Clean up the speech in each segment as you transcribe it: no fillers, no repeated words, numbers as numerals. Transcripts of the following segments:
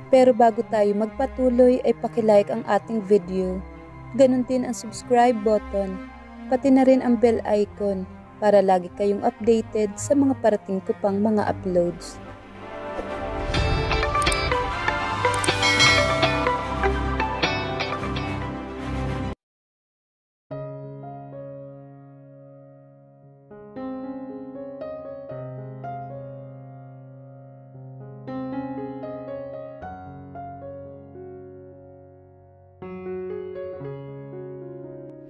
Pero bago tayo magpatuloy ay pakilike ang ating video. Ganon din ang subscribe button, pati na rin ang bell icon para lagi kayong updated sa mga parating ko pang mga uploads.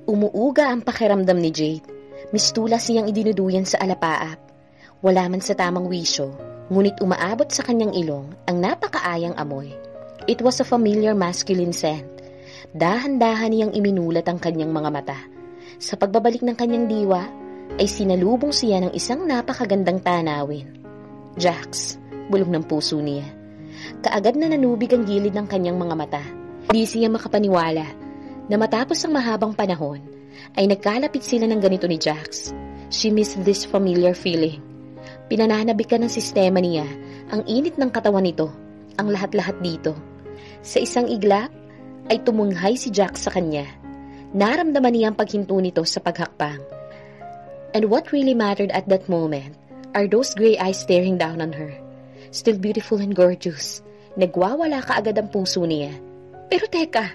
Umuuga ang pakiramdam ni Jade. Mistula siyang idinuduyan sa alapaap. Wala man sa tamang wisyo, ngunit umaabot sa kanyang ilong ang napakaayang amoy. It was a familiar masculine scent. Dahan-dahan niyang iminulat ang kanyang mga mata. Sa pagbabalik ng kanyang diwa, ay sinalubong siya ng isang napakagandang tanawin. Jax, bulong ng puso niya. Kaagad na nanubig ang gilid ng kanyang mga mata. Hindi siya makapaniwala na matapos ang mahabang panahon, ay nagkalapit sila ng ganito ni Jax. She missed this familiar feeling. Pinananabikan ng sistema niya ang init ng katawan nito, ang lahat-lahat dito. Sa isang iglap, ay tumunghay si Jax sa kanya. Naramdaman niya ang paghinto nito sa paghakbang. And what really mattered at that moment are those gray eyes staring down on her. Still beautiful and gorgeous. Nagwawala kaagad ang puso niya. Pero teka,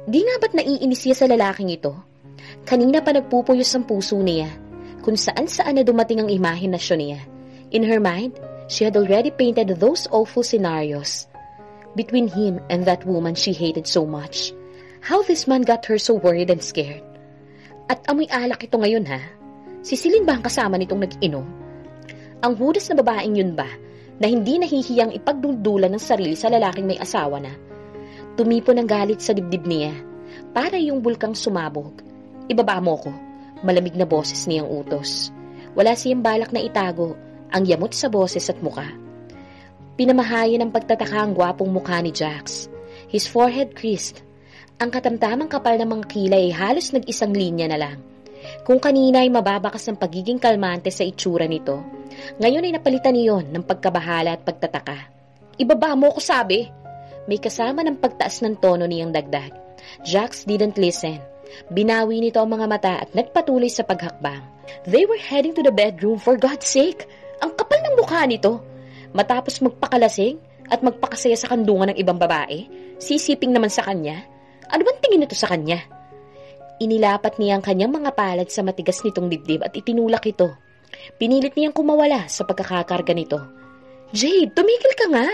di nga ba't naiinis siya sa lalaking ito? Kanina pa nagpupuyos ang puso niya, kung saan-saan na dumating ang imahinasyon niya. In her mind, she had already painted those awful scenarios. Between him and that woman she hated so much. How this man got her so worried and scared. At amoy alak ito ngayon ha? Si Celine ba ang kasama nitong nag-inom? Ang hudas na babaeng yun ba, na hindi nahihiyang ipagduldulan ng sarili sa lalaking may asawa na? Tumipon ng galit sa dibdib niya, para yung bulkang sumabog. Ibaba mo ko, malamig na boses niyang utos. Wala siyang balak na itago ang yamot sa boses at muka. Pinamahayan ng pagtataka ang gwapong mukha ni Jax. His forehead creased. Ang katamtamang kapal ng mga kilay ay halos nag-isang linya na lang. Kung kanina ay mababakas ang pagiging kalmante sa itsura nito, ngayon ay napalitan niyon ng pagkabahala at pagtataka. Ibaba mo ko sabi! May kasama ng pagtaas ng tono niyang dagdag. Jax didn't listen. Binawi nito ang mga mata at nagpatuloy sa paghakbang. They were heading to the bedroom for God's sake. Ang kapal ng mukha nito. Matapos magpakalasing at magpakasaya sa kandungan ng ibang babae, sisiping naman sa kanya. Ano bang tingin nito sa kanya? Inilapat niya ang kanyang mga palad sa matigas nitong dibdib at itinulak ito. Pinilit niyang kumawala sa pagkakakarga nito. Jade, tumigil ka nga!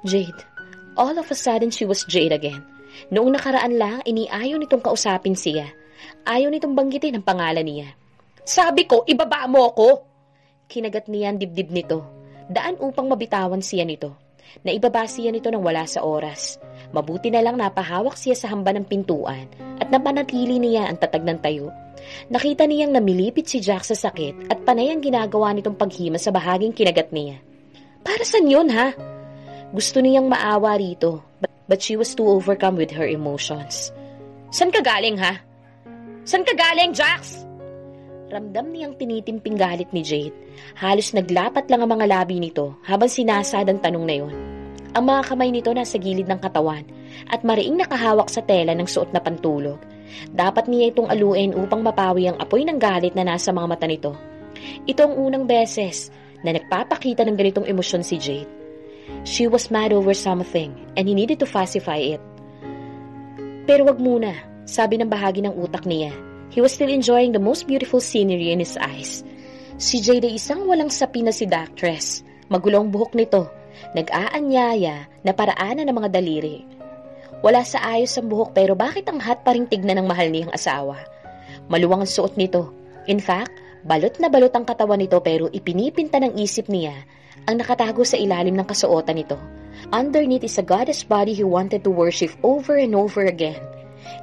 Jade. All of a sudden, she was Jade again. Noong nakaraan lang, iniayaw nitong kausapin siya. Ayaw nitong banggitin ang pangalan niya. Sabi ko, ibaba mo ako! Kinagat niya ang dibdib nito. Daan upang mabitawan siya nito. Naibaba siya nito nang wala sa oras. Mabuti na lang napahawak siya sa hamba ng pintuan at napanatili niya ang tatag ng tayo. Nakita niyang namilipit si Jack sa sakit at panay ang ginagawa nitong paghima sa bahaging kinagat niya. Para saan yun, ha? Gusto niyang maawa rito, but she was too overcome with her emotions. San ka galing, ha? San ka galing, Jax? Ramdam niyang tinitimping galit ni Jade. Halos naglapat lang ang mga labi nito habang sinasad ang tanong na yun. Ang mga kamay nito nasa gilid ng katawan at mariing nakahawak sa tela ng suot na pantulog. Dapat niya itong aluin upang mapawi ang apoy ng galit na nasa mga mata nito. Ito ang unang beses na nagpapakita ng ganitong emosyon si Jade. She was mad over something and he needed to pacify it. Pero wag muna, sabi ng bahagi ng utak niya. He was still enjoying the most beautiful scenery in his eyes. Si Jade ay isang walang sapi na si Doctress. Magulong buhok nito, nag-aanyaya na paraanan ng mga daliri. Wala sa ayos ang buhok pero bakit ang hot pa ring tignan ng mahal niyang asawa? Maluwang ang suot nito. In fact, balot na balot ang katawan nito pero ipinipinta ng isip niya ang nakatago sa ilalim ng kasuotan nito. Underneath is a goddess body he wanted to worship over and over again.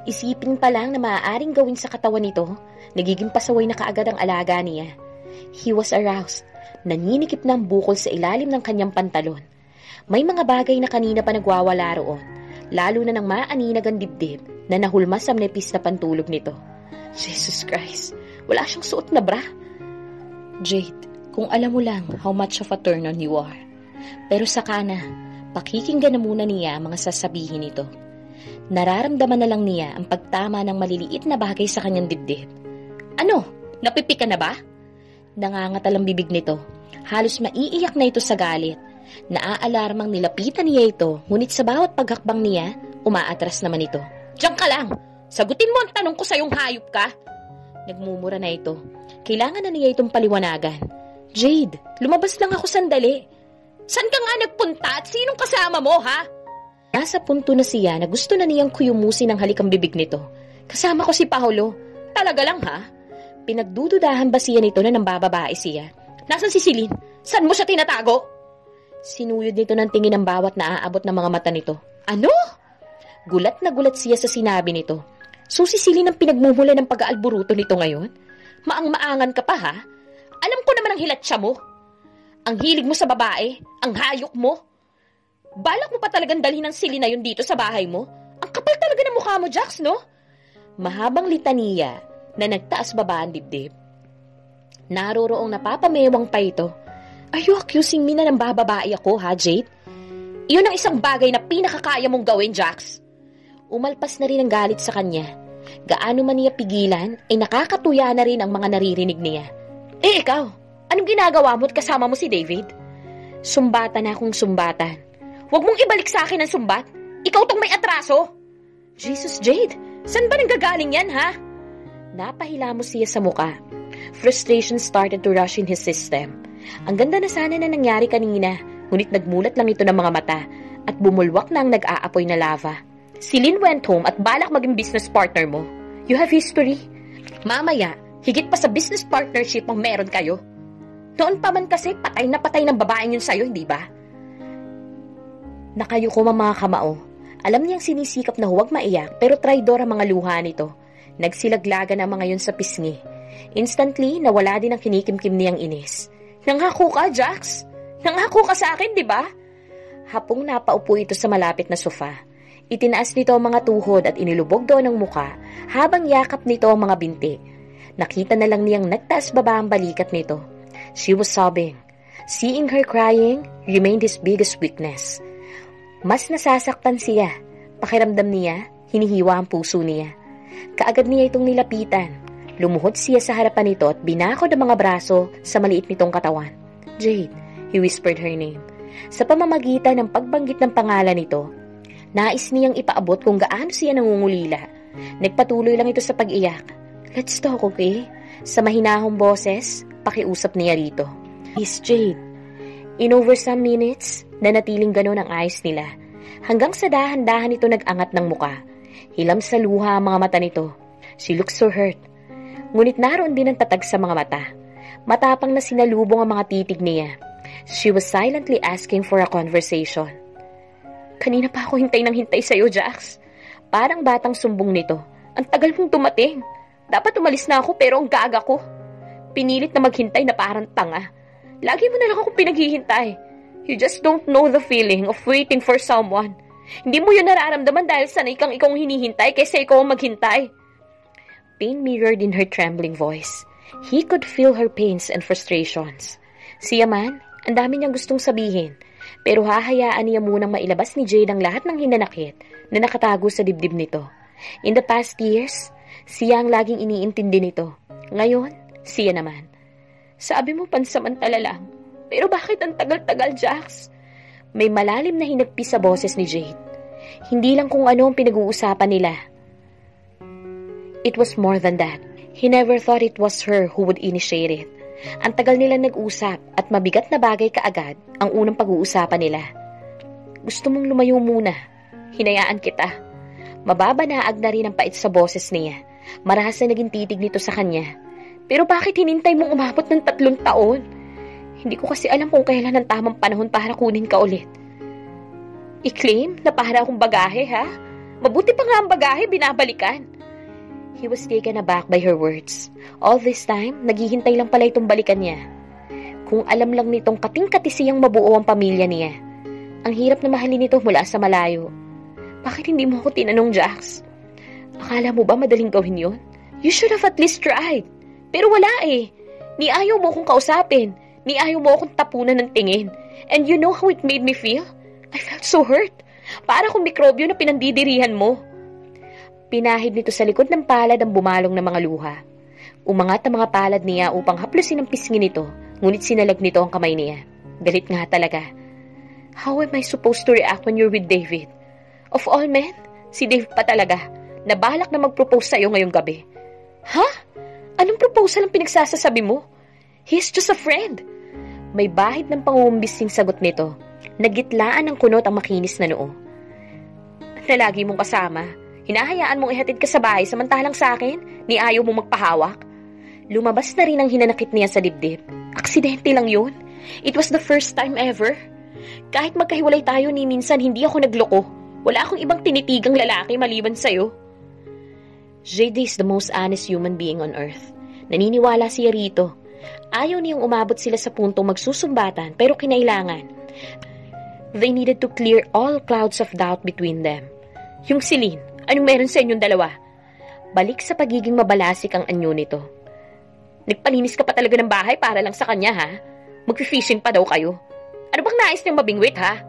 Isipin pa lang na maaaring gawin sa katawan nito, nagiging pasaway na kaagad ang alaga niya. He was aroused. Naninikip ng bukol sa ilalim ng kanyang pantalon. May mga bagay na kanina pa nagwawala roon, lalo na nang maaninag ang dibdib na nahulmas sa nepis na pantulog nito. Jesus Christ, wala siyang suot na bra. Jade, kung alam mo lang how much of a turn on you are. Pero saka na, Pakikinggan na muna niya ang mga sasabihin nito. Nararamdaman na lang niya ang pagtama ng maliliit na bagay sa kanyang dibdib. Ano? Napipika na ba? Nangangatalang bibig nito. Halos maiiyak na ito sa galit. Naaalarmang nilapitan niya ito, ngunit sa bawat paghakbang niya, umaatras naman ito. Diyan ka lang! Sagutin mo ang tanong ko sa iyong hayop ka! Nagmumura na ito. Kailangan na niya itong paliwanagan. Jade, lumabas lang ako sandali. Saan ka nga nagpunta at sinong kasama mo, ha? Nasa punto na siya na gusto na niyang kuyumusin ang halikang bibig nito. Kasama ko si Paolo. Talaga lang, ha? Pinagdududahan ba siya nito na nambababae siya? Nasaan si Celine? Saan mo siya tinatago? Sinuyod nito ng tingin ng bawat naaabot ng mga mata nito. Ano? Gulat na gulat siya sa sinabi nito. So si Celine ang pinagmumula ng pag-aalburuto nito ngayon? Maang-maangan ka pa, ha? Alam ko naman ang hilatsya mo. Ang hilig mo sa babae, ang hayok mo. Balak mo pa talagang dalhin ng Celine na yun dito sa bahay mo? Ang kapal talaga ng mukha mo, Jax, no? Mahabang litaniya na nagtaas baba ang dibdib. Naroroong napapamewang pa ito. Are you accusing me na ng bababae ako, ha, Jade? Iyon ang isang bagay na pinakakaya mong gawin, Jax. Umalpas na rin ang galit sa kanya. Gaano man niya pigilan, ay nakakatuya na rin ang mga naririnig niya. Eh, ikaw, anong ginagawa mo at kasama mo si David? Sumbatan na akong sumbatan. Huwag mong ibalik sa akin ang sumbat. Ikaw tong may atraso. Jesus, Jade, saan ba nanggagaling yan, ha? Napahilamos siya sa muka. Frustration started to rush in his system. Ang ganda na sana na nangyari kanina, ngunit nagmulat lang ito ng mga mata at bumulwak na ang nag-aapoy na lava. Celine went home at balak maging business partner mo. You have history. Mamaya, higit pa sa business partnership ang meron kayo. Noon pa man kasi patay na patay ng babaeng yun sa'yo, hindi ba? Nakayuko mga kamao. Alam niyang sinisikap na huwag maiyak pero traidor ang mga luha nito. Nagsilaglagan ang mga yun sa pisngi. Instantly, nawala din ang kinikimkim niyang inis. Nangako ka, Jax? Nangako ka sa akin, di ba? Hapong napaupo ito sa malapit na sofa. Itinaas nito ang mga tuhod at inilubog doon ang muka habang yakap nito ang mga binti. Nakita na lang niyang nagtaas baba ang balikat nito. She was sobbing. Seeing her crying remained his biggest weakness. Mas nasasaktan siya. Pakiramdam niya, hinihiwa ang puso niya. Kaagad niya itong nilapitan. Lumuhod siya sa harapan nito at binakod ang mga braso sa maliit nitong katawan. Jade, he whispered her name. Sa pamamagitan ng pagbanggit ng pangalan nito, nais niyang ipaabot kung gaano siya nangungulila. Nagpatuloy lang ito sa pag-iyak. Let's talk, okay? Sa mahinahong boses, pakiusap niya rito. Please, Jade. In over some minutes, nanatiling ganon ang ayos nila. Hanggang sa dahan-dahan ito nag-angat ng muka. Hilam sa luha ang mga mata nito. She looks so hurt. Ngunit naroon din ang tatag sa mga mata. Matapang na sinalubong ang mga titig niya. She was silently asking for a conversation. Kanina pa ako hintay ng hintay sa'yo, Jax. Parang batang sumbong nito. Ang tagal mong dumating. Dapat umalis na ako pero ang gaga ko. Pinilit na maghintay na parang tanga. Lagi mo na lang akong pinaghihintay. You just don't know the feeling of waiting for someone. Hindi mo yun nararamdaman dahil sanay kang ikaw hinihintay kaysa ikaw ang maghintay. Pain mirrored in her trembling voice. He could feel her pains and frustrations. Siya man, ang dami niyang gustong sabihin, pero hahayaan niya munang mailabas ni Jade ang lahat ng hinanakit na nakatago sa dibdib nito. In the past years, siya ang laging iniintindi nito. Ngayon, siya naman. Sabi mo pansamantala lang, pero bakit ang tagal-tagal, Jax? May malalim na hinagpi sa boses ni Jade. Hindi lang kung ano ang pinag-uusapan nila. It was more than that. He never thought it was her who would initiate it. Ang tagal nila nag-usap at mabigat na bagay kaagad ang unang pag-uusapan nila. Gusto mong lumayo muna. Hinayaan kita. Mababanaag na rin ang pait sa boses niya. Marahas na naging titig nito sa kanya. Pero bakit hinintay mong umabot ng 3 taon? Hindi ko kasi alam kung kailan ang tamang panahon para kunin ka ulit. I-claim na para akong bagahe, ha? Mabuti pa nga ang bagahe, binabalikan. He was taken aback by her words. All this time, naghihintay lang pala itong balikan niya. Kung alam lang nitong kating-kati siyang mabuo ang pamilya niya. Ang hirap na mahalin nito mula sa malayo. Bakit hindi mo ako tinanong, Jax? Akala mo ba madaling gawin yun? You should have at least tried. Pero wala eh. Ni ayaw mo akong kausapin. Ni ayaw mo akong tapunan ng tingin. And you know how it made me feel? I felt so hurt. Para kung mikrobyo na pinandidirihan mo. Pinahid nito sa likod ng palad ang bumalong na mga luha. Umangat ang mga palad niya upang haplusin ang pisngi nito, ngunit sinalag nito ang kamay niya. Galit nga talaga. How am I supposed to react when you're with David? Of all men, si Dave pa talaga, na balak na mag-propose sa'yo ngayong gabi. Ha? Anong proposal ang pinagsasasabi mo? He's just a friend. May bahid ng pangumbising sagot nito. Nagitlaan ng kunot ang makinis na noo. Na lagi mong kasama, hinahayaan mong ihatid ka sa bahay samantalang sa akin, ni ayaw mong magpahawak. Lumabas na rin ang hinanakit niya sa dibdib. Aksidente lang yun. It was the first time ever. Kahit magkahiwalay tayo ni minsan, hindi ako nagloko. Wala akong ibang tinitigang lalaki maliban sa'yo. Jade is the most honest human being on earth. Naniniwala siya rito. Ayaw niyang umabot sila sa puntong magsusumbatan, pero kinailangan. They needed to clear all clouds of doubt between them. Yung Celine, anong meron sa inyong dalawa? Balik sa pagiging mabalasik ang anyo nito. Nagpalinis ka pa talaga ng bahay para lang sa kanya, ha? Mag-fishing pa daw kayo. Ano bang nais niyang mabingwit, ha?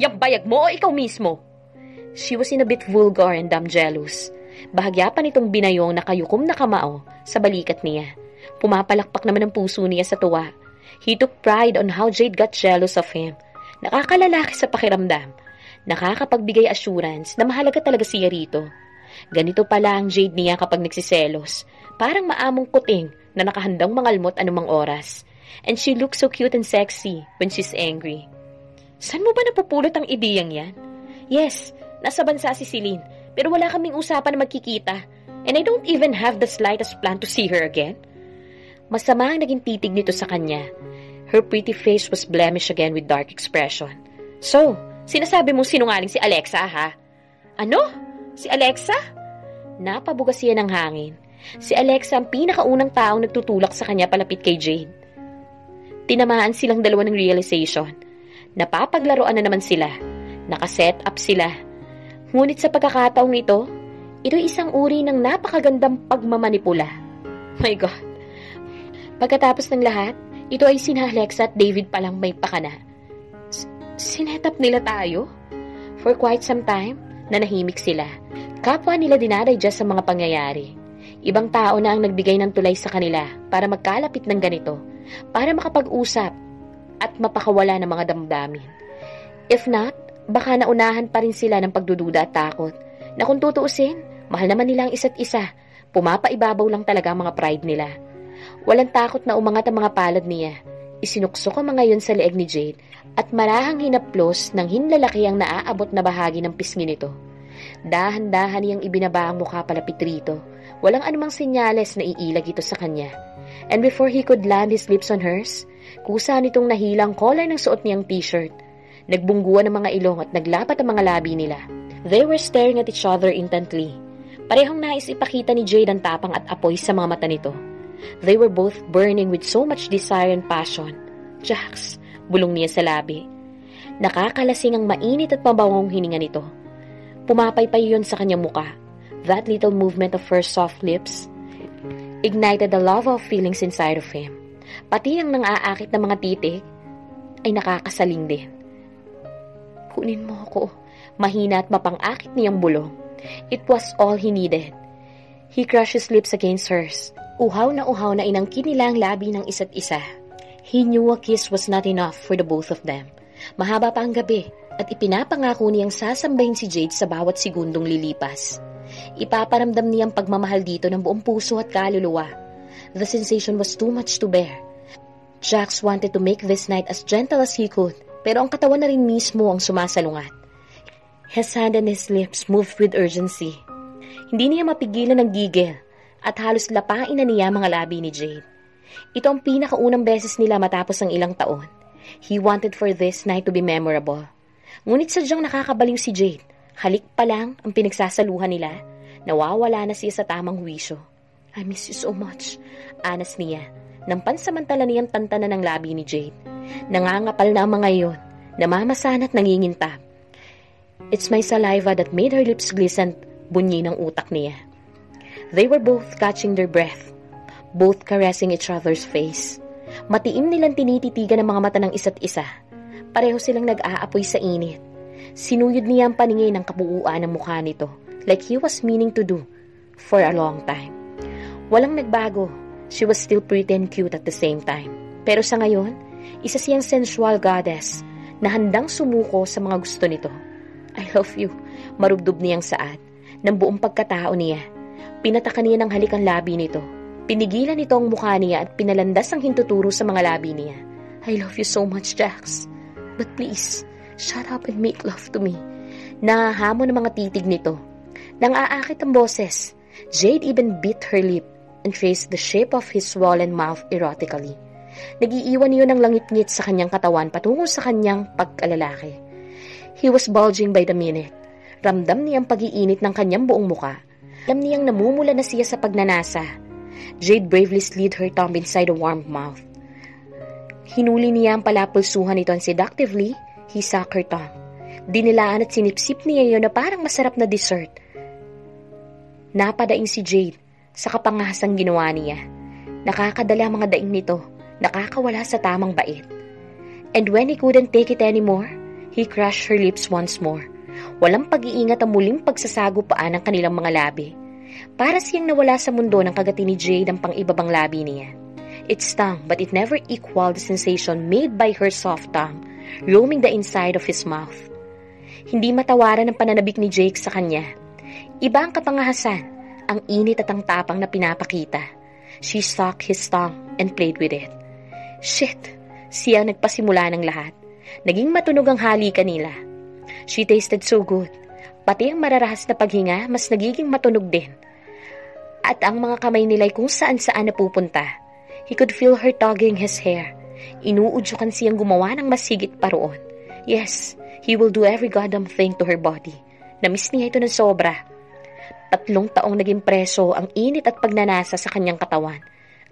Yang bayag mo o ikaw mismo? She was in a bit vulgar and damn jealous. Bahagya pa nitong binayong nakayukom na kamao sa balikat niya. Pumapalakpak naman ang puso niya sa tuwa. He took pride on how Jade got jealous of him. Nakakalalaki sa pakiramdam. Nakakapagbigay assurance na mahalaga talaga siya rito. Ganito pala ang Jade niya kapag nagsiselos. Parang maamong kuting na nakahandang mangalmot anumang oras. And she looks so cute and sexy when she's angry. Saan mo ba napupulot ang ideyang yan? Yes, nasa bansa si Celine, pero wala kaming usapan na magkikita. And I don't even have the slightest plan to see her again. Masama ang naging titig nito sa kanya. Her pretty face was blemished again with dark expression. So, sinasabi mong sinungaling si Alexa, ha? Ano? Si Alexa? Napabugas siya ng hangin. Si Alexa ang pinakaunang taong nagtutulak sa kanya palapit kay Jade. Tinamaan silang dalawa ng realization. Napapaglaruan na naman sila. Nakaset up sila. Ngunit sa pagkakataong ito, ito'y isang uri ng napakagandang pagmamanipula. My God. Pagkatapos ng lahat, ito ay sina Alexa at David palang may pakana. Sinetap nila tayo? For quite some time, nanahimik sila. Kapwa nila dinadigest sa mga pangyayari. Ibang tao na ang nagbigay ng tulay sa kanila para magkalapit ng ganito, para makapag-usap at mapakawala ng mga damdamin. If not, baka naunahan pa rin sila ng pagdududa at takot, na kung tutuusin, mahal naman nila ang isa't isa, pumapaibabaw lang talaga ang mga pride nila. Walang takot na umangat ang mga palad niya. Isinuksok ang mga yun sa leeg ni Jade at marahang hinaplos ng hinlalaki ang naaabot na bahagi ng pisngi nito. Dahan-dahan niyang ibinaba ang mukha palapit rito. Walang anumang senyales na iilag ito sa kanya. And before he could land his lips on hers, kusa nitong nahilang collar ng suot niyang t-shirt. Nagbungguan ang mga ilong at naglapat ang mga labi nila. They were staring at each other intently. Parehong nais ipakita ni Jade ang tapang at apoy sa mga mata nito. They were both burning with so much desire and passion. Jax, bulong niya sa labi. Nakakalasing ang mainit at mabawang hininga nito. Pumapaypay yun sa kanyang muka. That little movement of her soft lips ignited the lava of feelings inside of him. Pati ang nang-aakit na mga titik ay nakakasaling din. Kunin mo ako. Mahina at mapang-akit niyang bulong. It was all he needed. He crushed his lips against hers. Uhaw na inangkin nila ang labi ng isa't isa. He knew a kiss was not enough for the both of them. Mahaba pa ang gabi at ipinapangako niyang sasambahin si Jade sa bawat segundong lilipas. Ipaparamdam niyang pagmamahal dito ng buong puso at kaluluwa. The sensation was too much to bear. Jax wanted to make this night as gentle as he could, pero ang katawan na rin mismo ang sumasalungat. His hand and his lips moved with urgency. Hindi niya mapigilan ng gigil at halos lapain na niya mga labi ni Jade. Ito ang pinakaunang beses nila matapos ang ilang taon. He wanted for this night to be memorable. Ngunit sadyang nakakabaliw si Jade. Halik pa lang ang pinagsasaluhan nila, nawawala na siya sa tamang huwisyo. I miss you so much, anas niya, nang pansamantala niyang tantanan ng labi ni Jade. Nangangapal na ang mga iyon, namamasan at nangingintab. It's my saliva that made her lips glisten, bunyi ng utak niya. They were both catching their breath, both caressing each other's face. Matiim nilang tinititigan ang mga mata ng isa't isa. Pareho silang nag-aapoy sa init. Sinuyod niya ang paningin ng kabuuan ng mukha nito, like he was meaning to do for a long time. Walang nagbago. She was still pretty and cute at the same time. Pero sa ngayon, isa siyang sensual goddess na handang sumuko sa mga gusto nito. I love you, marubdob niyang saad ng buong pagkatao niya. Pinatakan niya ng halik ang labi nito. Pinigilan nito ang mukha niya at pinalandas ang hintuturo sa mga labi niya. I love you so much, Jax. But please, shut up and make love to me. Nahahamon ng mga titig nito. Nang aakit ang boses, Jade even bit her lip and traced the shape of his swollen mouth erotically. Nag-iiwan niyo ng langit-ngit sa kanyang katawan patungo sa kanyang pagkalalaki. He was bulging by the minute. Ramdam niya ang pag-iinit ng kanyang buong muka. Alam niyang namumula na siya sa pagnanasa. Jade bravely slid her tongue inside the warm mouth. Hinuli niya ang palapulsuhan nito and seductively, he sucked her tongue. Dinilaan at sinipsip niya yun na parang masarap na dessert. Napadaing si Jade sa kapanghasang ginawa niya. Nakakadala mga daing nito, nakakawala sa tamang bait. And when he couldn't take it anymore, he crushed her lips once more. Walang pag-iingat ang muling pagsasagupaan ng kanilang mga labi. Para siyang nawala sa mundo ng kagati ni Jade ang pang-ibabang labi niya. It stung, but it never equaled the sensation made by her soft tongue, roaming the inside of his mouth. Hindi matawaran ang pananabik ni Jake sa kanya. Iba ang kapangahasan, ang init at ang tapang na pinapakita. She sucked his tongue and played with it. Shit! Siya nagpasimula ng lahat. Naging matunog ang halikan nila. She tasted so good. Pati ang mararahas na paghinga, mas nagiging matunog din. At ang mga kamay nila'y kung saan-saan napupunta. He could feel her tugging his hair. Inuudyokan siyang gumawa ng mas higit pa roon. Yes, he will do every goddamn thing to her body. Namiss niya ito ng sobra. 3 taong naging preso ang init at pagnanasa sa kanyang katawan.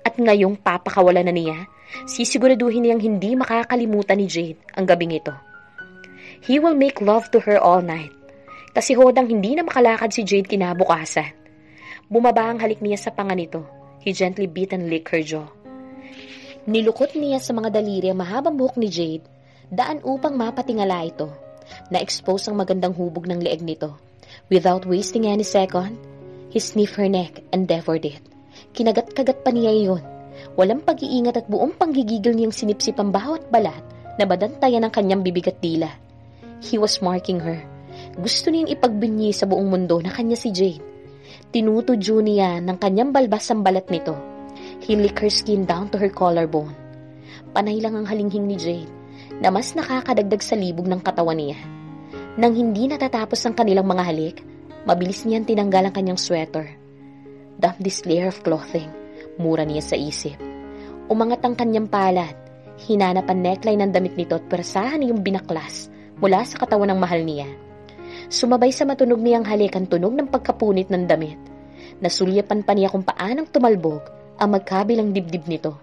At ngayong papakawalan na niya, sisiguraduhin niyang hindi makakalimutan ni Jade ang gabing ito. He will make love to her all night. Kasi hodang hindi na makalakad si Jade kinabukasan. Bumaba ang halik niya sa panga nito. He gently beat and licked her jaw. Nilukot niya sa mga daliri ang mahabang buhok ni Jade, daan upang mapatingala ito. Na-expose ang magandang hubog ng leeg nito. Without wasting any second, he sniffed her neck and devoured it. Kinagat-kagat pa niya iyon. Walang pag-iingat at buong panggigigil niyang sinipsip ang bawat balat na badantayan ng kanyang bibig at dila. He was marking her. Gusto niyang ipagbinyi sa buong mundo na kanya si Jade. Tinutudyo niya ng kanyang balbas ang balat nito. He licked her skin down to her collarbone. Panay lang ang halinghing ni Jade na mas nakakadagdag sa libog ng katawan niya. Nang hindi natatapos ang kanilang mga halik, mabilis niyang tinanggal ang kanyang sweater. Damn this layer of clothing, mura niya sa isip. Umangat ang kanyang palad. Hinanap ang neckline ng damit nito at perasahan niyang binaklas mula sa katawan ng mahal niya. Sumabay sa matunog niyang halik ang tunog ng pagkapunit ng damit. Nasulyapan pa niya kung paanong tumalbog ang magkabilang dibdib nito.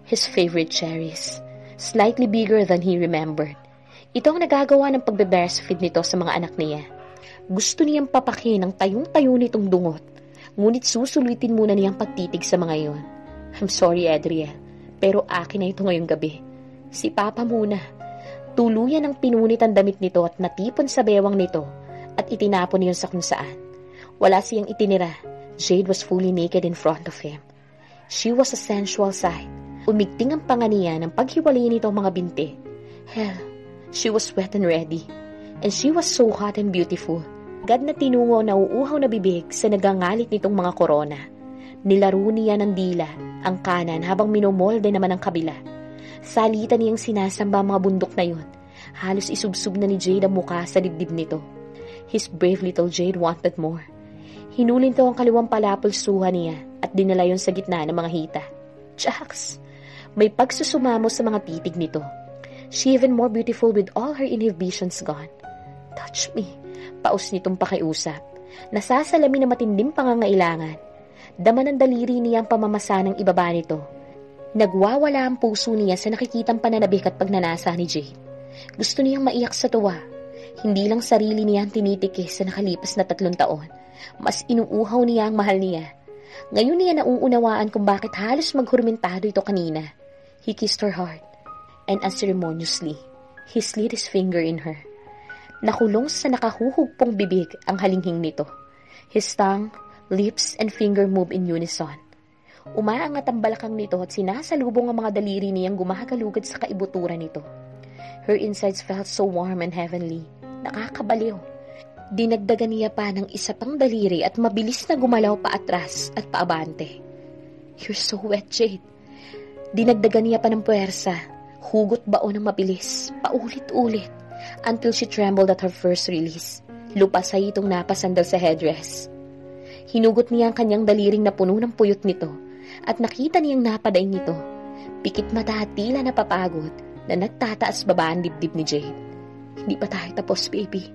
His favorite cherries, slightly bigger than he remembered. Ito ang nagagawa ng pagbe-breastfeed nito sa mga anak niya. Gusto niyang papakin ang tayong-tayo nitong dungot, ngunit susulitin muna niyang pagtitig sa mga iyon. I'm sorry, Adria, pero akin na ito ngayong gabi. Si Papa muna. Tuluyan ang pinunit ang damit nito at natipon sa bewang nito at itinapon niyon sa kung saan. Wala siyang itinira. Jade was fully naked in front of him. She was a sensual sight. Umigting ang panga niya ng paghiwalayin nito ang mga binti. Hell, she was wet and ready. And she was so hot and beautiful. Agad na tinungo na uuhaw na bibig sa nagangalit nitong mga korona. Nilaro niya ng dila, ang kanan habang minomolde naman ang kabila. Salitan niyang sinasamba ang mga bundok na yun. Halos isubsub na ni Jade ang mukha sa dibdib nito. His brave little Jade wanted more. Hinulin to ang kaliwang palapulsuhan niya at dinala yon sa gitna ng mga hita. Jax! May pagsusumamo sa mga titig nito. She even more beautiful with all her inhibitions gone. Touch me. Paus nitong pakiusap. Nasasalamin na matinding pangangailangan. Dama ng daliri niya ang pamamasa ng ibaba nito. Nagwawala ang puso niya sa nakikitang pananabik at pagnanasa ni Jade. Gusto niyang maiyak sa tuwa. Hindi lang sarili niya ang tinitikis sa nakalipas na 3 taon. Mas inuuhaw niya ang mahal niya. Ngayon niya nauunawaan kung bakit halos maghurmentado ito kanina. He kissed her heart, and unceremoniously, he slid his finger in her. Nakulong sa nakahuhugpong bibig ang halinghing nito. His tongue, lips, and finger move in unison. Umaangat ang balakang nito at sinasalubong ang mga daliri niyang gumagalugad sa kaibuturan nito. Her insides felt so warm and heavenly. Nakakabaliw. Dinagdagan niya pa ng isa pang daliri at mabilis na gumalaw pa atras at paabante. You're so wet, Jade. Dinagdagan niya pa ng puwersa. Hugot baon ng mabilis, paulit-ulit, until she trembled at her first release. Lupasay itong napasandal sa headdress. Hinugot niya ang kanyang daliring na puno ng puyot nito at nakita niyang napadaing nito. Pikit mata at tila napapagod na nagtataas baba ang dibdib ni Jade. Hindi pa tayo tapos, baby.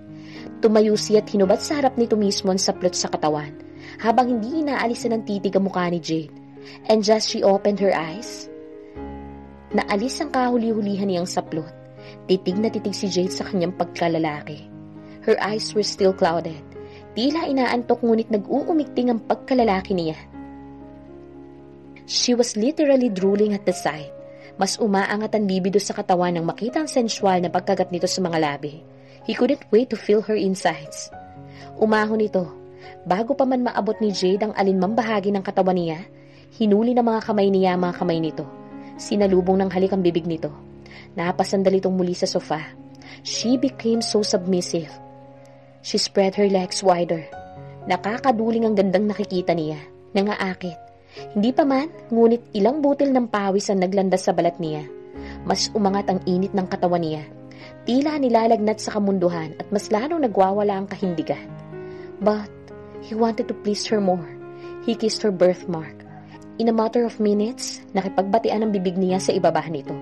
Tumayo siya at hinubad sa harap nito mismo ang saplot sa katawan habang hindi inaalisan ng titig ang mukha ni Jade. And just she opened her eyes, naalis ang kahuli-hulihan niyang saplot. Titig na titig si Jade sa kanyang pagkalalaki. Her eyes were still clouded. Tila inaantok ngunit nag-uumikting ang pagkalalaki niya. She was literally drooling at the sight. Mas umaangat ang libido sa katawan nang makita ang sensual na pagkagat nito sa mga labi. He couldn't wait to feel her insides. Umahon ito. Bago pa man maabot ni Jade ang alinmang bahagi ng katawan niya, hinuli ng mga kamay niya ang mga kamay nito. Sinalubong ng halik ang bibig nito. Napasandal itong muli sa sofa. She became so submissive. She spread her legs wider. Nakakaduling ang gandang nakikita niya. Nangaakit. Hindi pa man, ngunit ilang butil ng pawis ang naglandas sa balat niya. Mas umangat ang init ng katawan niya. Tila nilalagnat sa kamunduhan at mas lalong nagwawala ang kahindigan. But he wanted to please her more. He kissed her birthmark. In a matter of minutes, nakipagbatian ang bibig niya sa ibaba nito.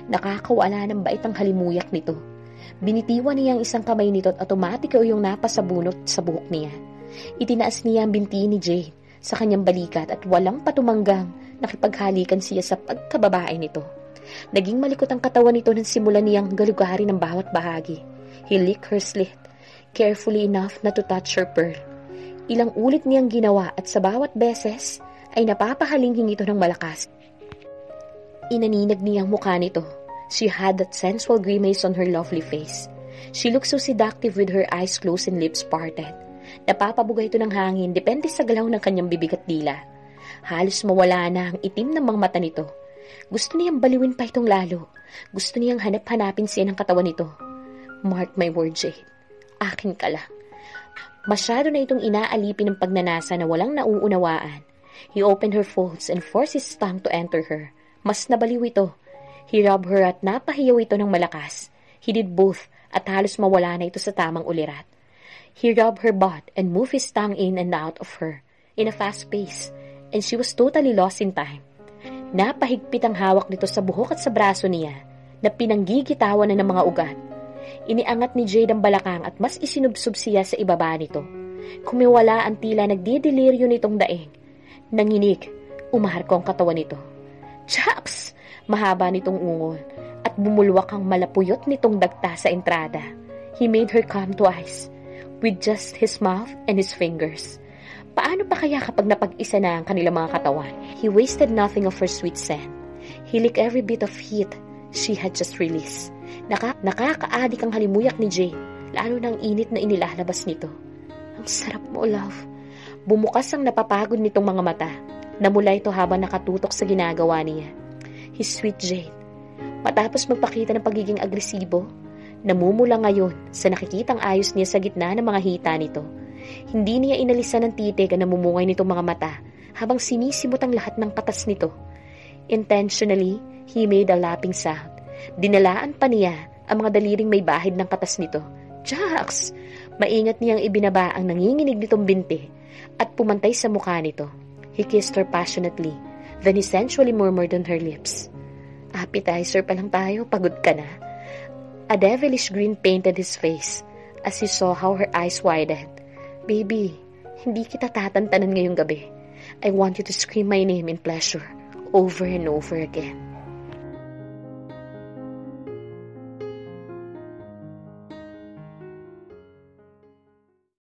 Nakakawala ng bait ang halimuyak nito. Binitiwan niya ang isang kamay nito at automatic yung napasabunot sa buhok niya. Itinaas niya ang binti ni Jade sa kanyang balikat at walang patumanggang nakipaghalikan siya sa pagkababae nito. Naging malikot ang katawan nito nang simulan niyang galugarin ng bawat bahagi. He licked her slit, carefully enough not to touch her pearl. Ilang ulit niyang ginawa at sa bawat beses ay napapahalinghing ito ng malakas. Inaninag niya ang mukha nito. She had that sensual grimace on her lovely face. She looked so seductive with her eyes closed and lips parted. Napapabuga ito ng hangin depende sa galaw ng kanyang bibig at dila. Halos mawala na ang itim ng mga mata nito. Gusto niyang baliwin pa itong lalo. Gusto niyang hanap-hanapin siya ng katawan nito. Mark my word, Jade. Akin ka lang. Masyado na itong inaalipin ng pagnanasa na walang nauunawaan. He opened her folds and forced his tongue to enter her. Mas nabaliw ito. He rubbed her at napahiyaw ito ng malakas. He did both at halos mawala na ito sa tamang ulirat. He rubbed her butt and moved his tongue in and out of her in a fast pace, and she was totally lost in time. Napahigpit ang hawak nito sa buhok at sa braso niya na pinanggigitawan na ng mga ugat. Iniangat ni Jade ang balakang at mas isinubsob siya sa ibaba nito. Kumiwala ang tila nagdideliryo nitong daing. Nanginig, umaharko ang katawan nito. Chaps! Mahaba nitong ungol at bumulwak ang malapuyot nitong dagta sa entrada. He made her come twice with just his mouth and his fingers. Paano pa kaya kapag napag-isa na ang kanilang mga katawan? He wasted nothing of her sweet scent. He licked every bit of heat she had just released. Nakakaadik ang halimuyak ni Jade, lalo na ang init na inilalabas nito. Ang sarap mo, love. Bumukas ang napapagod nitong mga mata. Namula ito habang nakatutok sa ginagawa niya. His sweet Jade. Matapos magpakita ng pagiging agresibo, namumula ngayon sa nakikitang ayos niya sa gitna ng mga hita nito. Hindi niya inalisan ng titig ang namumungay nitong mga mata habang sinisimot ang lahat ng katas nito. Intentionally, he made a lapping sound. Dinalaan pa niya ang mga daliring may bahid ng katas nito. Jax! Maingat niyang ibinaba ang nanginginig nitong binti at pumantay sa mukha nito. He kissed her passionately, then he sensually murmured on her lips. Appetizer pa lang tayo, pagod ka na. A devilish grin painted his face as he saw how her eyes widened. Baby, hindi kita tatantanan ngayong gabi. I want you to scream my name in pleasure over and over again.